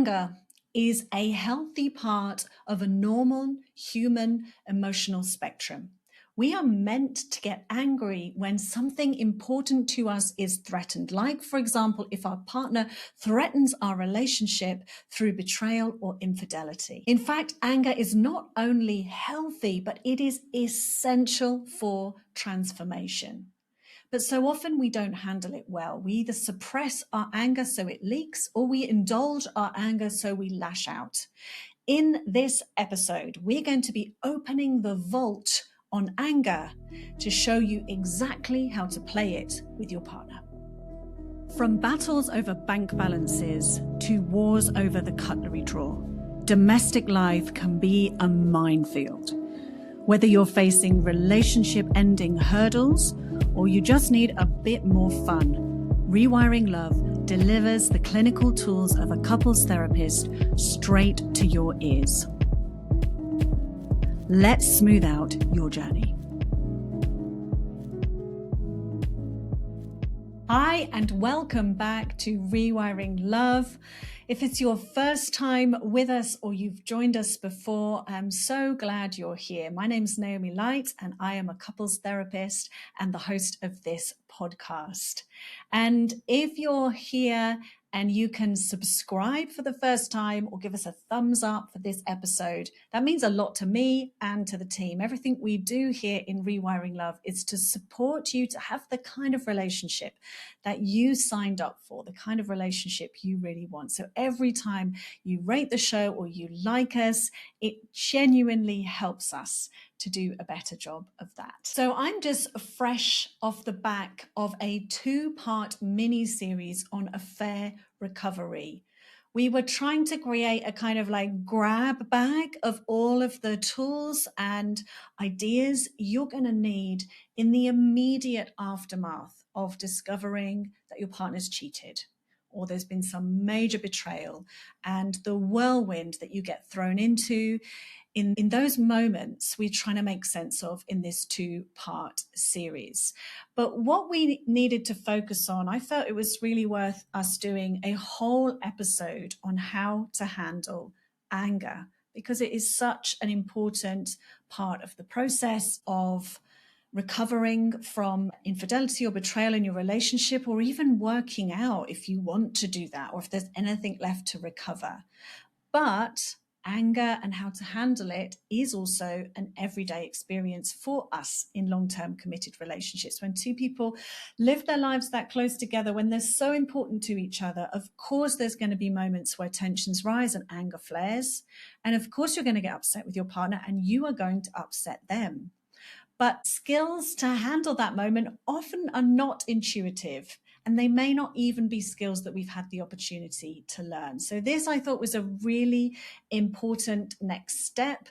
Anger is a healthy part of a normal human emotional spectrum. We are meant to get angry when something important to us is threatened. Like, for example, if our partner threatens our relationship through betrayal or infidelity. In fact, anger is not only healthy, but it is essential for transformation. But so often we don't handle it well. We either suppress our anger so it leaks, or we indulge our anger so we lash out. In this episode, we're going to be opening the vault on anger to show you exactly how to play it with your partner. From battles over bank balances to wars over the cutlery drawer, domestic life can be a minefield. Whether you're facing relationship-ending hurdles or you just need a bit more fun, Rewiring Love delivers the clinical tools of a couples therapist straight to your ears. Let's smooth out your journey. Hi, and welcome back to Rewiring Love. If it's your first time with us or you've joined us before, I'm so glad you're here. My name's Naomi Light, and I am a couples therapist and the host of this podcast. And if you're here and you can subscribe for the first time or give us a thumbs up for this episode, that means a lot to me and to the team. Everything we do here in Rewiring Love is to support you to have the kind of relationship that you signed up for, the kind of relationship you really want. So every time you rate the show or you like us, it genuinely helps us to do a better job of that. So I'm just fresh off the back of a 2-part mini-series on affair recovery. We were trying to create a kind of like grab bag of all of the tools and ideas you're going to need in the immediate aftermath of discovering that your partner's cheated, or there's been some major betrayal, and the whirlwind that you get thrown into. In those moments, we're trying to make sense of in this 2-part series. But what we needed to focus on, I felt it was really worth us doing a whole episode on how to handle anger, because it is such an important part of the process of recovering from infidelity or betrayal in your relationship, or even working out if you want to do that, or if there's anything left to recover. But anger and how to handle it is also an everyday experience for us in long-term committed relationships. When two people live their lives that close together, when they're so important to each other, of course there's going to be moments where tensions rise and anger flares. And of course you're going to get upset with your partner and you are going to upset them. But skills to handle that moment often are not intuitive, and they may not even be skills that we've had the opportunity to learn. So this, I thought, was a really important next step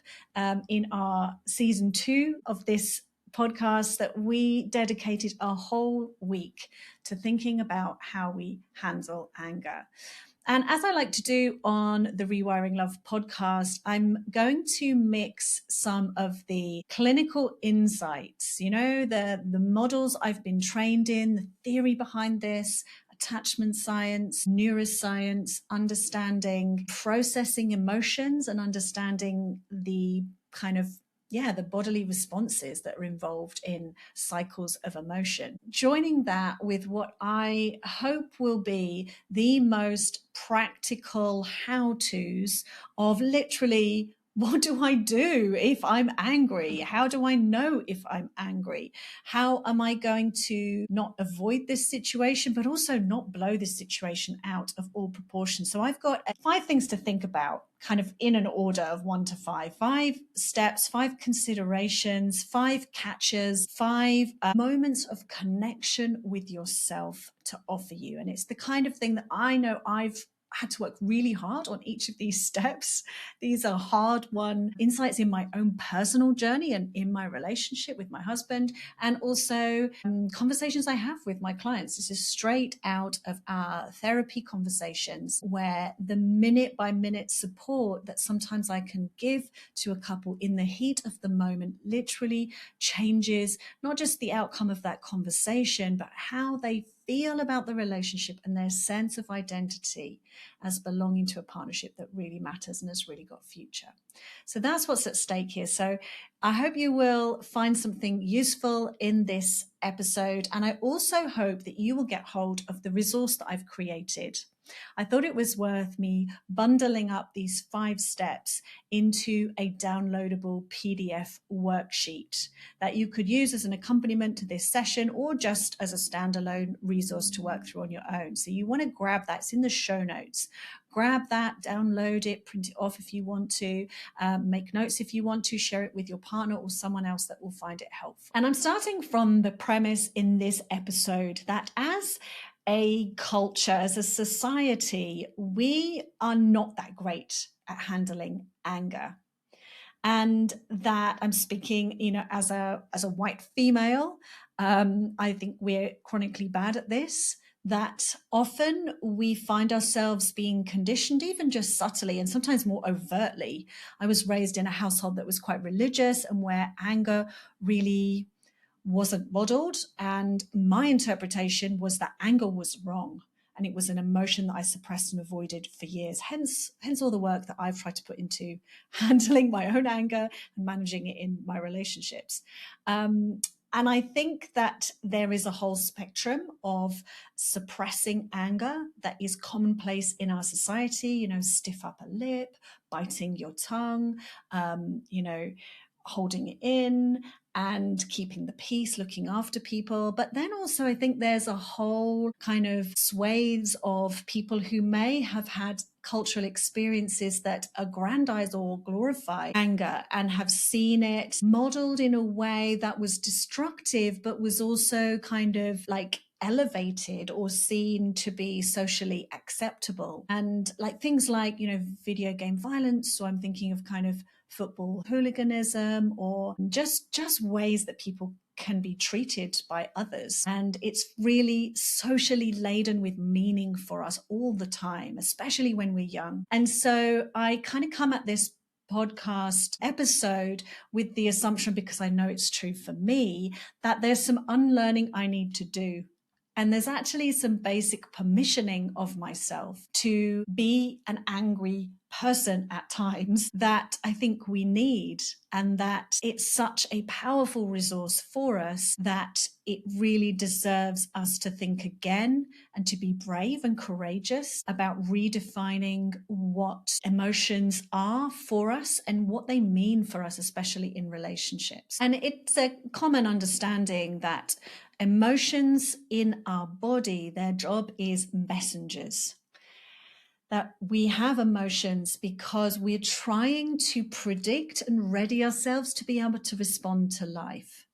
in our season 2 of this podcast, that we dedicated a whole week to thinking about how we handle anger. And as I like to do on the Rewiring Love podcast, I'm going to mix some of the clinical insights, the models I've been trained in, the theory behind this, attachment science, neuroscience, understanding processing emotions and understanding the kind of the bodily responses that are involved in cycles of emotion. Joining that with what I hope will be the most practical how-tos of literally, what do I do if I'm angry? How do I know if I'm angry? How am I going to not avoid this situation, but also not blow this situation out of all proportion? So I've got 5 things to think about, kind of in an order of 1 to 5. 5 steps, 5 considerations, 5 catches, 5 moments of connection with yourself to offer you. And it's the kind of thing that I know I've had to work really hard on each of these steps. These are hard-won insights in my own personal journey and in my relationship with my husband, and also conversations I have with my clients. This is straight out of our therapy conversations, where the minute-by-minute support that sometimes I can give to a couple in the heat of the moment literally changes not just the outcome of that conversation, but how they feel about the relationship and their sense of identity as belonging to a partnership that really matters and has really got future. So that's what's at stake here. So I hope you will find something useful in this episode. And I also hope that you will get hold of the resource that I've created. I thought it was worth me bundling up these 5 steps into a downloadable PDF worksheet that you could use as an accompaniment to this session or just as a standalone resource to work through on your own. So you want to grab that. It's in the show notes. Grab that, download it, print it off if you want to, make notes if you want to, share it with your partner or someone else that will find it helpful. And I'm starting from the premise in this episode that as a culture, as a society, we are not that great at handling anger. And that I'm speaking, as a white female, I think we're chronically bad at this. That often we find ourselves being conditioned, even just subtly and sometimes more overtly. I was raised in a household that was quite religious and where anger really wasn't modeled. And my interpretation was that anger was wrong. And it was an emotion that I suppressed and avoided for years. Hence all the work that I've tried to put into handling my own anger and managing it in my relationships. And I think that there is a whole spectrum of suppressing anger that is commonplace in our society, stiff upper lip, biting your tongue, holding it in and keeping the peace, looking after people. But then also I think there's a whole kind of swathes of people who may have had cultural experiences that aggrandize or glorify anger and have seen it modeled in a way that was destructive, but was also kind of like elevated or seen to be socially acceptable. And like things like, video game violence. So I'm thinking of kind of football hooliganism or just ways that people can be treated by others. And it's really socially laden with meaning for us all the time, especially when we're young. And so I kind of come at this podcast episode with the assumption, because I know it's true for me, that there's some unlearning I need to do. And there's actually some basic permissioning of myself to be an angry person at times that I think we need, and that it's such a powerful resource for us that it really deserves us to think again and to be brave and courageous about redefining what emotions are for us and what they mean for us, especially in relationships. And it's a common understanding that emotions in our body, their job is messengers. That we have emotions because we're trying to predict and ready ourselves to be able to respond to life.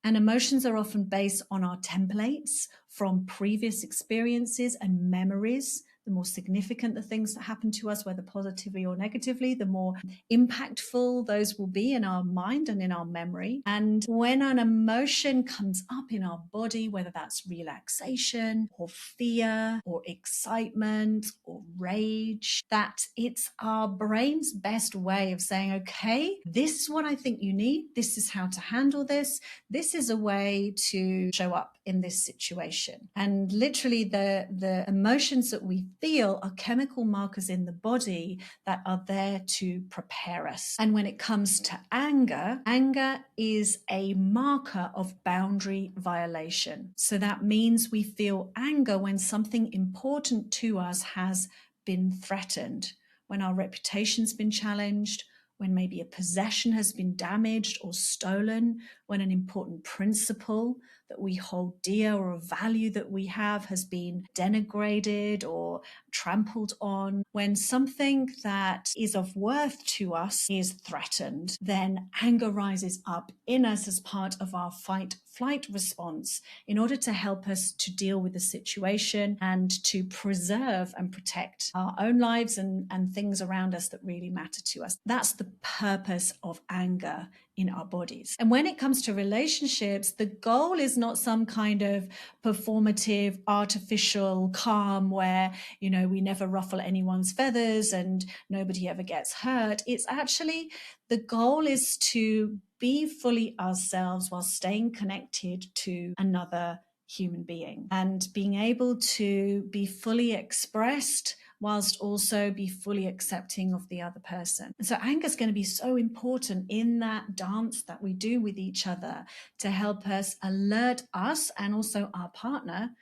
And emotions are often based on our templates from previous experiences and memories. The more significant the things that happen to us, whether positively or negatively, the more impactful those will be in our mind and in our memory. And when an emotion comes up in our body, whether that's relaxation or fear or excitement or rage, that it's our brain's best way of saying, okay, this is what I think you need. This is how to handle this. This is a way to show up in this situation. And literally the emotions that we feel are chemical markers in the body that are there to prepare us. And when it comes to anger, anger is a marker of boundary violation. So that means we feel anger when something important to us has been threatened, when our reputation's been challenged, when maybe a possession has been damaged or stolen, when an important principle that we hold dear or a value that we have has been denigrated or trampled on, when something that is of worth to us is threatened, then anger rises up in us as part of our fight-flight response in order to help us to deal with the situation and to preserve and protect our own lives and things around us that really matter to us. That's the purpose of anger in our bodies. And when it comes to relationships, the goal is not some kind of performative, artificial calm where, we never ruffle anyone's feathers and nobody ever gets hurt. It's actually, the goal is to be fully ourselves while staying connected to another human being, and being able to be fully expressed whilst also be fully accepting of the other person. And so anger is going to be so important in that dance that we do with each other to help us alert us and also our partner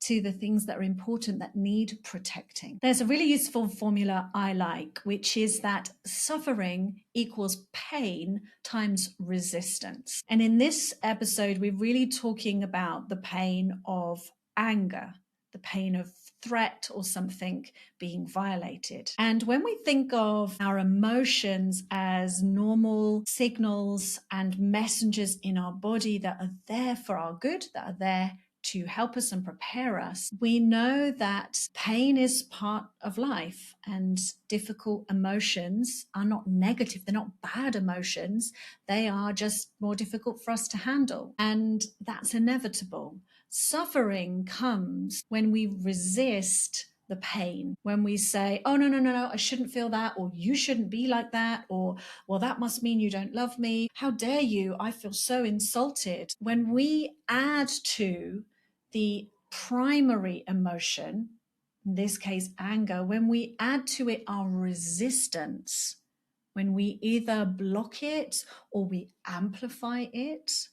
to the things that are important that need protecting. There's a really useful formula I like, which is that suffering equals pain times resistance. And in this episode, we're really talking about the pain of anger, the pain of threat or something being violated. And when we think of our emotions as normal signals and messengers in our body that are there for our good, that are there to help us and prepare us, we know that pain is part of life, and difficult emotions are not negative. They're not bad emotions. They are just more difficult for us to handle. And that's inevitable. Suffering comes when we resist the pain, when we say, oh, no, I shouldn't feel that, or you shouldn't be like that, or, well, that must mean you don't love me. How dare you? I feel so insulted. When we add to the primary emotion, in this case, anger, when we add to it our resistance, when we either block it or we amplify it,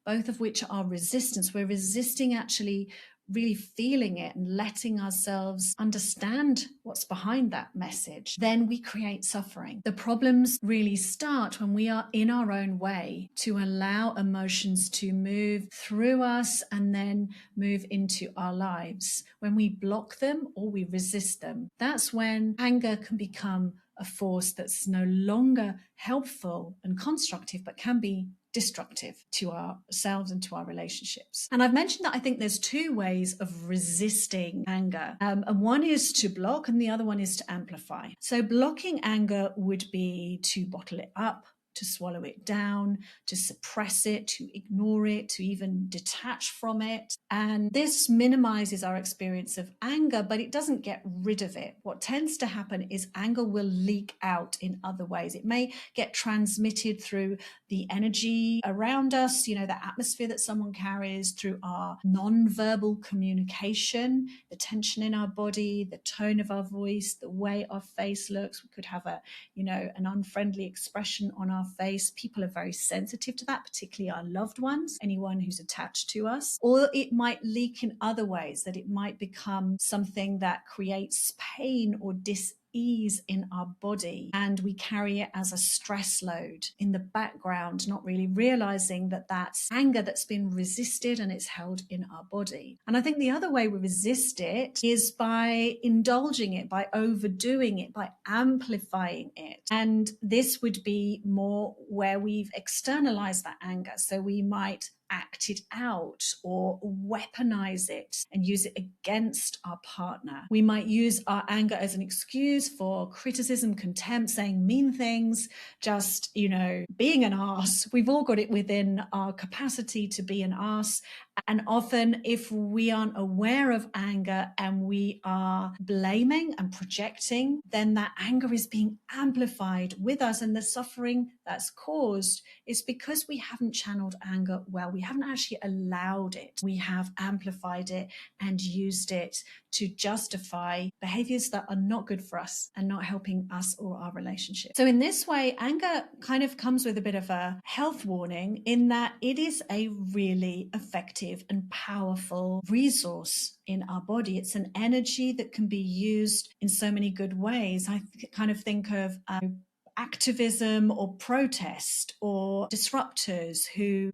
both of which are resistance, we're resisting actually really feeling it and letting ourselves understand what's behind that message, then we create suffering. The problems really start when we are in our own way to allow emotions to move through us and then move into our lives. When we block them or we resist them, that's when anger can become a force that's no longer helpful and constructive, but can be destructive to ourselves and to our relationships. And I've mentioned that I think there's two ways of resisting anger. And one is to block and the other one is to amplify. So blocking anger would be to bottle it up, to swallow it down, to suppress it, to ignore it, to even detach from it. And this minimizes our experience of anger, but it doesn't get rid of it. What tends to happen is anger will leak out in other ways. It may get transmitted through the energy around us, the atmosphere that someone carries, through our non-verbal communication, the tension in our body, the tone of our voice, the way our face looks. We could have an unfriendly expression on our face. People are very sensitive to that, particularly our loved ones, anyone who's attached to us. Or it might leak in other ways, that it might become something that creates pain or dis-ease in our body, and we carry it as a stress load in the background, not really realizing that that's anger that's been resisted and it's held in our body. And I think the other way we resist it is by indulging it, by overdoing it, by amplifying it. And this would be more where we've externalized that anger. So we might act it out or weaponize it and use it against our partner. We might use our anger as an excuse for criticism, contempt, saying mean things, just, being an arse. We've all got it within our capacity to be an arse. And often if we aren't aware of anger and we are blaming and projecting, then that anger is being amplified with us, and the suffering that's caused is because we haven't channeled anger well. We haven't actually allowed it. We have amplified it and used it to justify behaviors that are not good for us and not helping us or our relationship. So in this way, anger kind of comes with a bit of a health warning, in that it is a really effective and powerful resource in our body. It's an energy that can be used in so many good ways. I kind of think of activism or protest or disruptors who,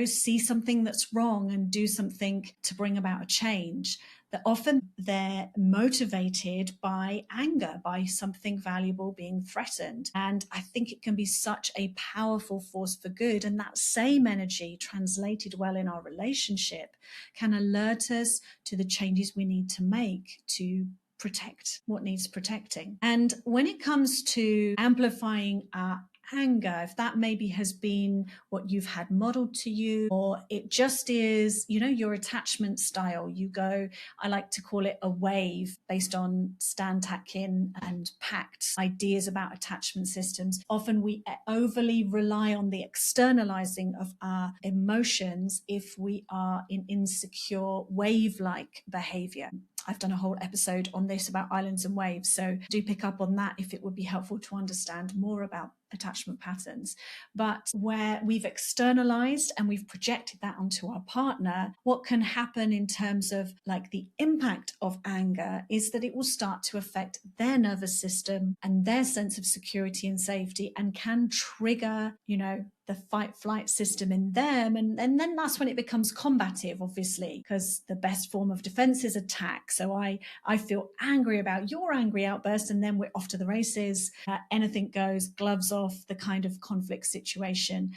see something that's wrong and do something to bring about a change. That often they're motivated by anger, by something valuable being threatened. And I think it can be such a powerful force for good. And that same energy translated well in our relationship can alert us to the changes we need to make to protect what needs protecting. And when it comes to amplifying our anger, if that maybe has been what you've had modeled to you, or it just is, your attachment style. You go, I like to call it a wave based on Stan Tatkin and Pact ideas about attachment systems. Often we overly rely on the externalizing of our emotions if we are in insecure wave-like behavior. I've done a whole episode on this about islands and waves, so do pick up on that if it would be helpful to understand more about attachment patterns. But where we've externalized and we've projected that onto our partner, what can happen in terms of like the impact of anger is that it will start to affect their nervous system and their sense of security and safety, and can trigger, the fight flight system in them. And then that's when it becomes combative, obviously, because the best form of defense is attack. So I feel angry about your angry outburst, and then we're off to the races. Anything goes, gloves off, the kind of conflict situation.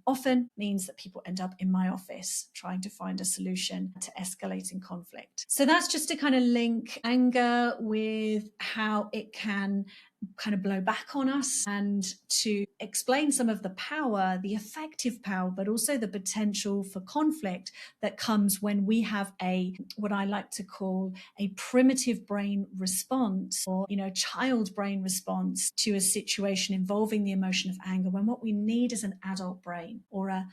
Often means that people end up in my office trying to find a solution to escalating conflict. So that's just to kind of link anger with how it can kind of blow back on us, and to explain some of the power, the effective power, but also the potential for conflict that comes when we have what I like to call a primitive brain response, or, child brain response to a situation involving the emotion of anger, when what we need is an adult brain, or a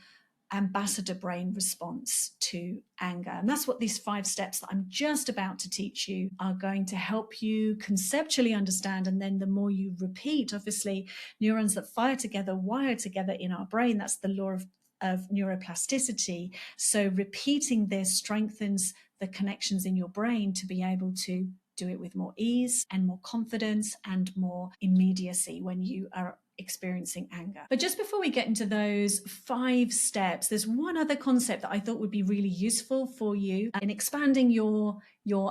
ambassador brain response to anger. And that's what these 5 steps that I'm just about to teach you are going to help you conceptually understand. And then the more you repeat, obviously, neurons that fire together wire together in our brain. That's the law of neuroplasticity. So repeating this strengthens the connections in your brain to be able to do it with more ease and more confidence and more immediacy when you are experiencing anger. But just before we get into those 5 steps, there's one other concept that I thought would be really useful for you in expanding your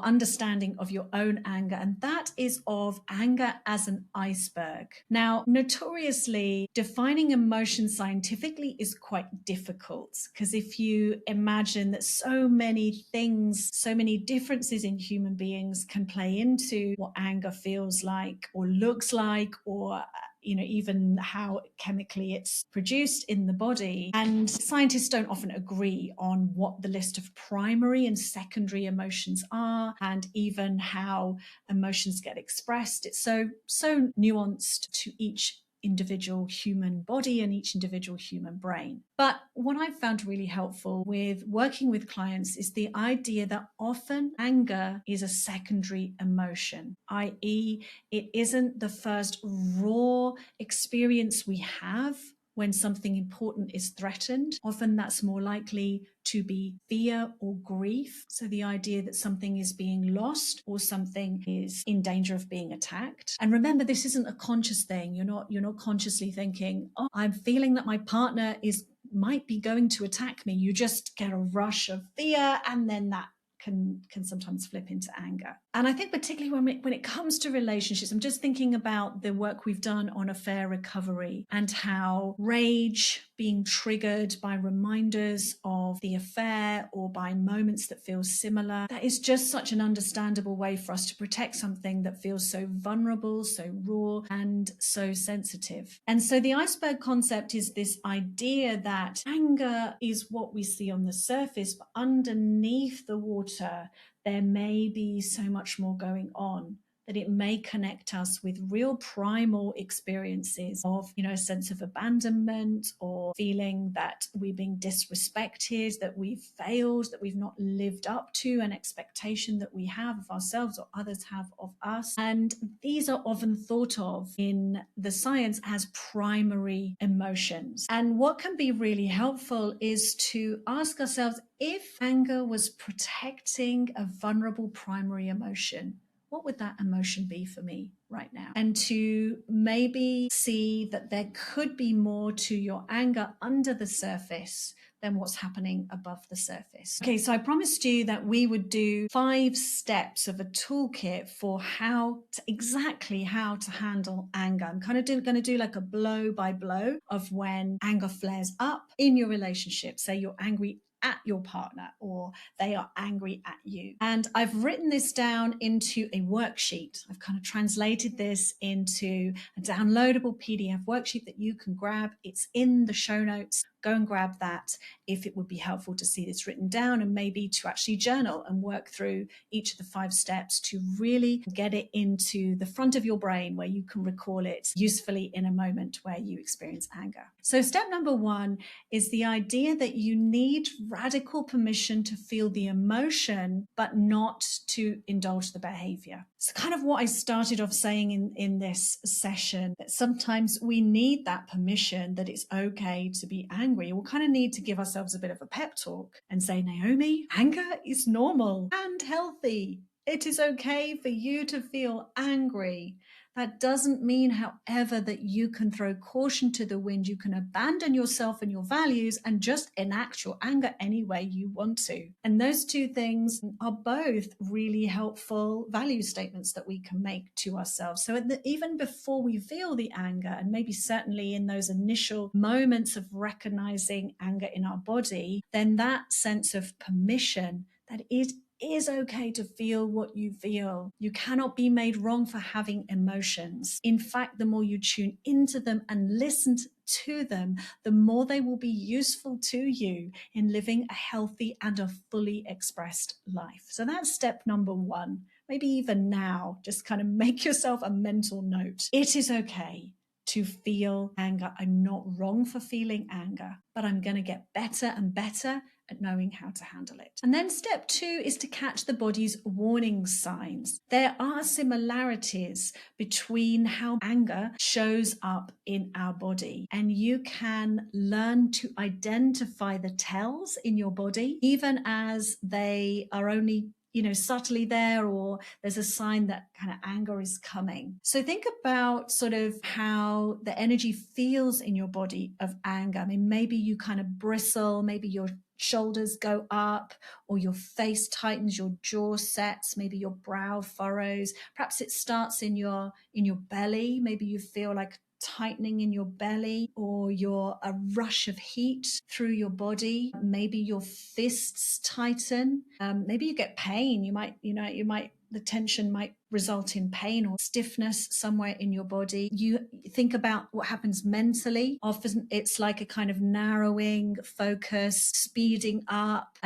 understanding of your own anger, and that is of anger as an iceberg. Now, notoriously, defining emotion scientifically is quite difficult, because if you imagine that so many things, so many differences in human beings can play into what anger feels like or looks like, or even how chemically it's produced in the body. And scientists don't often agree on what the list of primary and secondary emotions are, and even how emotions get expressed. It's so nuanced to each individual human body and each individual human brain. But what I've found really helpful with working with clients is the idea that often anger is a secondary emotion, i.e., it isn't the first raw experience we have when something important is threatened. Often that's more likely to be fear or grief. So the idea that something is being lost or something is in danger of being attacked. And remember, this isn't a conscious thing. You're not consciously thinking, oh, I'm feeling that my partner might be going to attack me. You just get a rush of fear, and then that can sometimes flip into anger. And I think particularly when it comes to relationships, I'm just thinking about the work we've done on affair recovery, and how rage being triggered by reminders of the affair or by moments that feel similar, that is just such an understandable way for us to protect something that feels so vulnerable, so raw, and so sensitive. And so the iceberg concept is this idea that anger is what we see on the surface, but underneath the water, there may be so much more going on, that it may connect us with real primal experiences of, a sense of abandonment, or feeling that we're being disrespected, that we've failed, that we've not lived up to an expectation that we have of ourselves or others have of us. And these are often thought of in the science as primary emotions. And what can be really helpful is to ask ourselves, if anger was protecting a vulnerable primary emotion, what would that emotion be for me right now? And to maybe see that there could be more to your anger under the surface than what's happening above the surface. Okay, so I promised you that we would do 5 steps of a toolkit for exactly how to handle anger. I'm kind of going to do like a blow by blow of when anger flares up in your relationship. Say you're angry at your partner or they are angry at you. And I've written this down into a worksheet. I've kind of translated this into a downloadable PDF worksheet that you can grab. It's in the show notes. Go and grab that if it would be helpful to see this written down, and maybe to actually journal and work through each of the 5 steps to really get it into the front of your brain where you can recall it usefully in a moment where you experience anger. So step number 1 is the idea that you need radical permission to feel the emotion, but not to indulge the behavior. It's kind of what I started off saying in this session, that sometimes we need that permission that it's okay to be angry. We'll kind of need to give ourselves a bit of a pep talk and say, Naomi, anger is normal and healthy. It is okay for you to feel angry. That doesn't mean, however, that you can throw caution to the wind. You can abandon yourself and your values and just enact your anger any way you want to. And those 2 things are both really helpful value statements that we can make to ourselves. So even before we feel the anger, and maybe certainly in those initial moments of recognizing anger in our body, then that sense of permission that it is okay to feel what you feel. You cannot be made wrong for having emotions. In fact, the more you tune into them and listen to them, the more they will be useful to you in living a healthy and a fully expressed life. So that's step number 1. Maybe even now, just kind of make yourself a mental note. It is okay to feel anger. I'm not wrong for feeling anger, but I'm going to get better and better at knowing how to handle it. And then step 2 is to catch the body's warning signs. There are similarities between how anger shows up in our body, and you can learn to identify the tells in your body, even as they are only subtly there, or there's a sign that kind of anger is coming. So think about sort of how the energy feels in your body of anger. I mean, maybe you kind of bristle, maybe your shoulders go up, or your face tightens, your jaw sets, maybe your brow furrows. Perhaps it starts in your belly. Maybe you feel like tightening in your belly, or a rush of heat through your body. Maybe your fists tighten. Maybe you get pain. The tension might result in pain or stiffness somewhere in your body. You think about what happens mentally. Often it's like a kind of narrowing, focus, speeding up.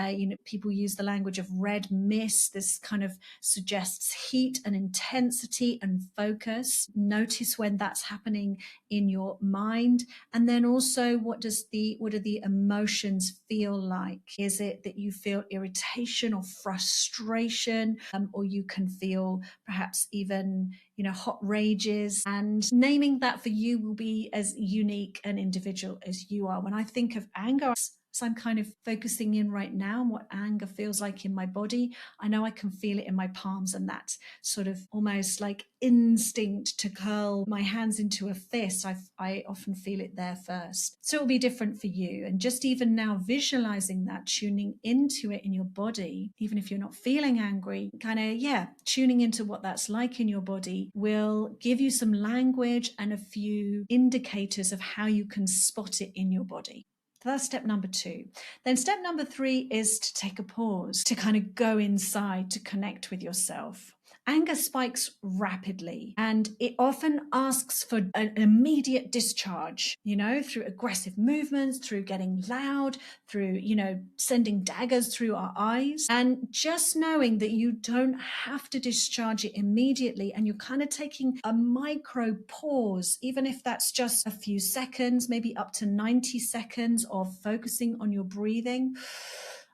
People use the language of red mist. This kind of suggests heat and intensity and focus. Notice when that's happening in your mind. And then also, what are the emotions feel like? Is it that you feel irritation or frustration, or you can feel perhaps even hot rages? And naming that for you will be as unique and individual as you are. When I think of anger, so I'm kind of focusing in right now on what anger feels like in my body. I know I can feel it in my palms, and that sort of almost like instinct to curl my hands into a fist. I often feel it there first. So it'll be different for you. And just even now visualizing that, tuning into it in your body, even if you're not feeling angry, tuning into what that's like in your body will give you some language and a few indicators of how you can spot it in your body. So that's step number 2. Then step number 3 is to take a pause, to kind of go inside, to connect with yourself. Anger spikes rapidly, and it often asks for an immediate discharge, through aggressive movements, through getting loud, through, sending daggers through our eyes. And just knowing that you don't have to discharge it immediately, and you're kind of taking a micro pause, even if that's just a few seconds, maybe up to 90 seconds of focusing on your breathing,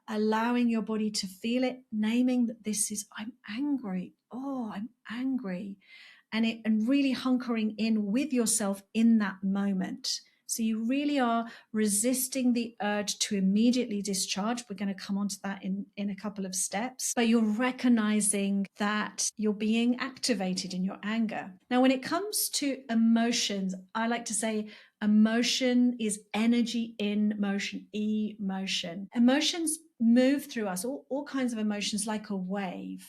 allowing your body to feel it, naming that this is, I'm angry. Oh, I'm angry. And really hunkering in with yourself in that moment. So you really are resisting the urge to immediately discharge. We're going to come onto that in a couple of steps. But you're recognizing that you're being activated in your anger. Now, when it comes to emotions, I like to say emotion is energy in motion, emotion. Emotions move through us, all kinds of emotions, like a wave.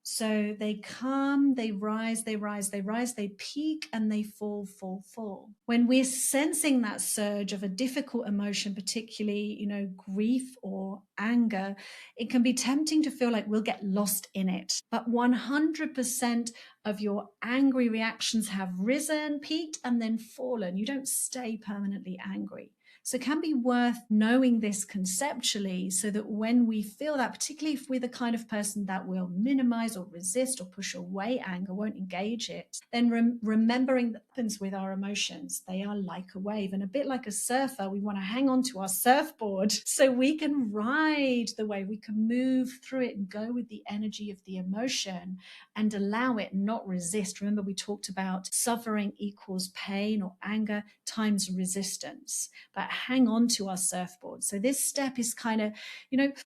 So they come, they rise, they rise, they rise, they peak, and they fall, fall, fall. When we're sensing that surge of a difficult emotion, particularly, grief or anger, it can be tempting to feel like we'll get lost in it. But 100% of your angry reactions have risen, peaked, and then fallen. You don't stay permanently angry. So it can be worth knowing this conceptually so that when we feel that, particularly if we're the kind of person that will minimize or resist or push away anger, won't engage it, then remembering that happens with our emotions. They are like a wave, and a bit like a surfer, we want to hang on to our surfboard so we can ride the wave, we can move through it and go with the energy of the emotion and allow it, not resist. Remember, we talked about suffering equals pain or anger times resistance, but hang on to our surfboard. So this step is kind of,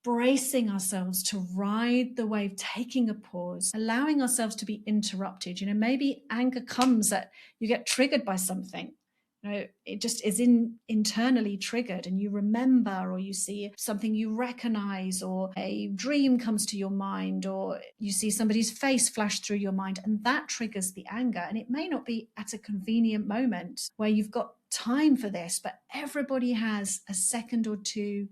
bracing ourselves to ride the wave, taking a pause, allowing ourselves to be interrupted. Maybe anger comes that you get triggered by something. It just is internally triggered, and you remember, or you see something you recognize, or a dream comes to your mind, or you see somebody's face flash through your mind, and that triggers the anger. And it may not be at a convenient moment where you've got time for this, but everybody has a second or two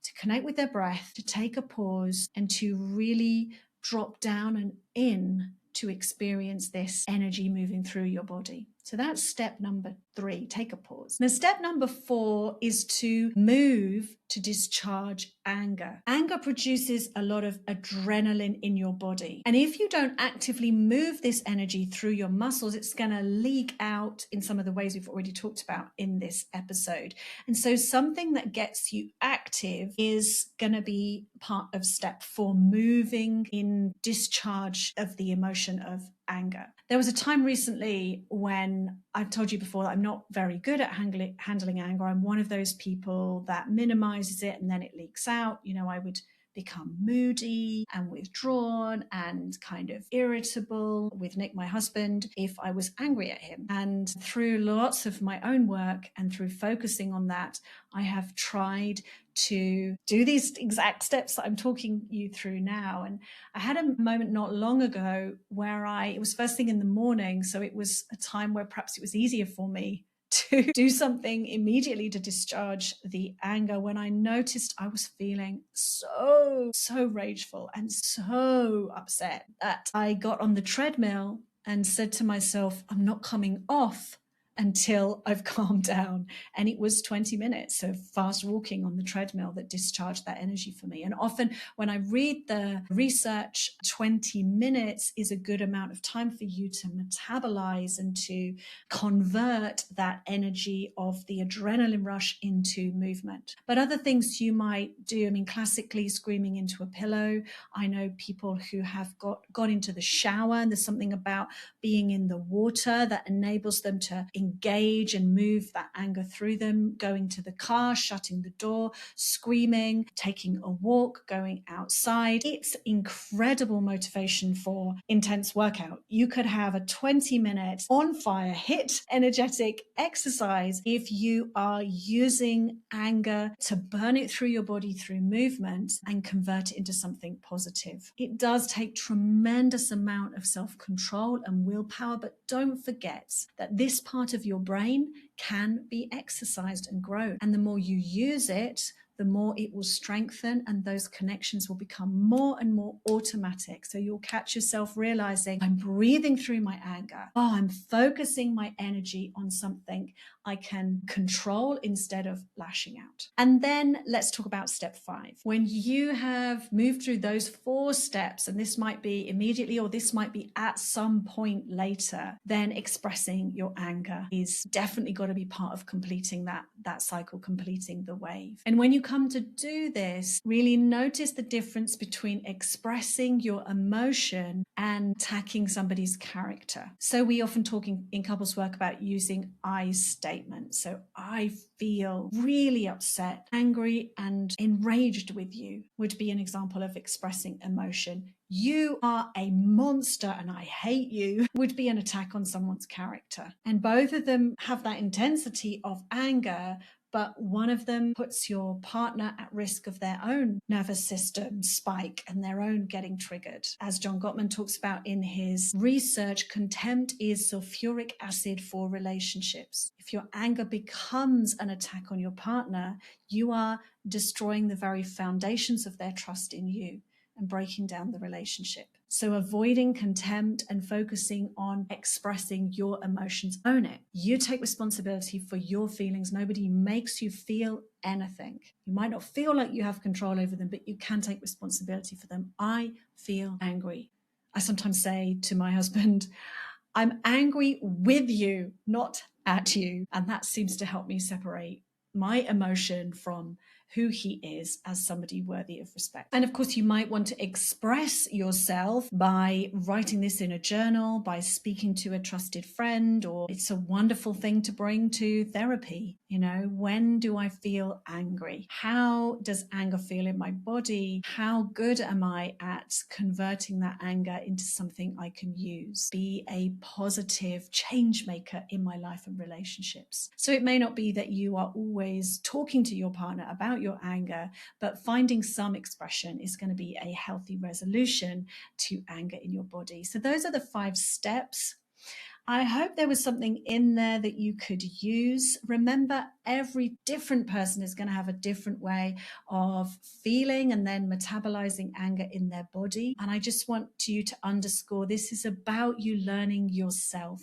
to connect with their breath, to take a pause, and to really drop down and in to experience this energy moving through your body. So that's step number 3, take a pause. Now, step number 4 is to move to discharge anger. Anger produces a lot of adrenaline in your body. And if you don't actively move this energy through your muscles, it's going to leak out in some of the ways we've already talked about in this episode. And so something that gets you active is going to be part of step 4, moving in discharge of the emotion of anger. There was a time recently when I've told you before that I'm not very good at handling anger. I'm one of those people that minimizes it and then it leaks out. I would become moody and withdrawn and kind of irritable with Nick, my husband, if I was angry at him. And through lots of my own work and through focusing on that, I have tried to do these exact steps that I'm talking you through now. And I had a moment not long ago where it was first thing in the morning. So it was a time where perhaps it was easier for me to do something immediately to discharge the anger, when I noticed I was feeling so rageful and so upset that I got on the treadmill and said to myself, I'm not coming off until I've calmed down. And it was 20 minutes of fast walking on the treadmill that discharged that energy for me. And often when I read the research, 20 minutes is a good amount of time for you to metabolize and to convert that energy of the adrenaline rush into movement. But other things you might do, classically screaming into a pillow. I know people who have got into the shower, and there's something about being in the water that enables them to engage and move that anger through them. Going to the car, shutting the door, screaming, taking a walk, going outside. It's incredible motivation for intense workout. You could have a 20-minute on fire, hit energetic exercise if you are using anger to burn it through your body through movement and convert it into something positive. It does take tremendous amount of self-control and willpower, but don't forget that this part of your brain can be exercised and grown. And the more you use it, the more it will strengthen, and those connections will become more and more automatic. So you'll catch yourself realizing, I'm breathing through my anger. I'm focusing my energy on something I can control instead of lashing out. And then let's talk about step 5. When you have moved through those 4 steps, and this might be immediately or this might be at some point later, then expressing your anger is definitely got to be part of completing that cycle, completing the wave. And when you come to do this, really notice the difference between expressing your emotion and attacking somebody's character. So we often talk in couples work about using I statements. So I feel really upset, angry, and enraged with you would be an example of expressing emotion. You are a monster and I hate you would be an attack on someone's character. And both of them have that intensity of anger, but one of them puts your partner at risk of their own nervous system spike and their own getting triggered. As John Gottman talks about in his research, contempt is sulfuric acid for relationships. If your anger becomes an attack on your partner, you are destroying the very foundations of their trust in you and breaking down the relationship. So avoiding contempt and focusing on expressing your emotions, own it. You take responsibility for your feelings. Nobody makes you feel anything. You might not feel like you have control over them, but you can take responsibility for them. I feel angry. I sometimes say to my husband, I'm angry with you, not at you. And that seems to help me separate my emotion from who he is as somebody worthy of respect. And of course, you might want to express yourself by writing this in a journal, by speaking to a trusted friend, or it's a wonderful thing to bring to therapy. You know, when do I feel angry? How does anger feel in my body? How good am I at converting that anger into something I can use? Be a positive change maker in my life and relationships. So it may not be that you are always talking to your partner about your anger, but finding some expression is going to be a healthy resolution to anger in your body. So those are the 5 steps. I hope there was something in there that you could use. Remember, every different person is going to have a different way of feeling and then metabolizing anger in their body. And I just want you to underscore this is about you learning yourself.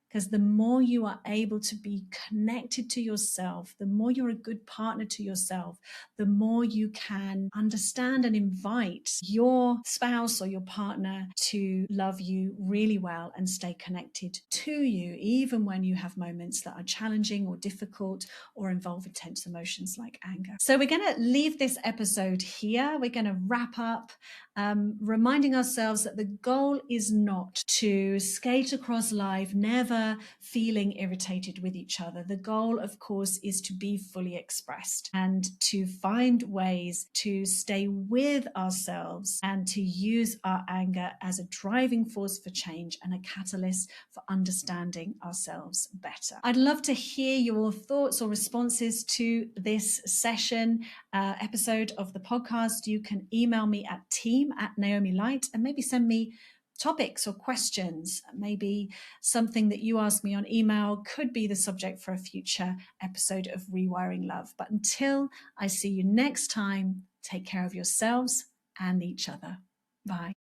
Because the more you are able to be connected to yourself, the more you're a good partner to yourself, the more you can understand and invite your spouse or your partner to love you really well and stay connected to you, even when you have moments that are challenging or difficult or involve intense emotions like anger. So we're going to leave this episode here. We're going to wrap up, reminding ourselves that the goal is not to skate across life, never feeling irritated with each other. The goal, of course, is to be fully expressed and to find ways to stay with ourselves and to use our anger as a driving force for change and a catalyst for understanding ourselves better. I'd love to hear your thoughts or responses to this session episode of the podcast. You can email me at team@Naomi Light and maybe send me topics or questions. Maybe something that you ask me on email could be the subject for a future episode of Rewiring Love. But until I see you next time, take care of yourselves and each other. Bye.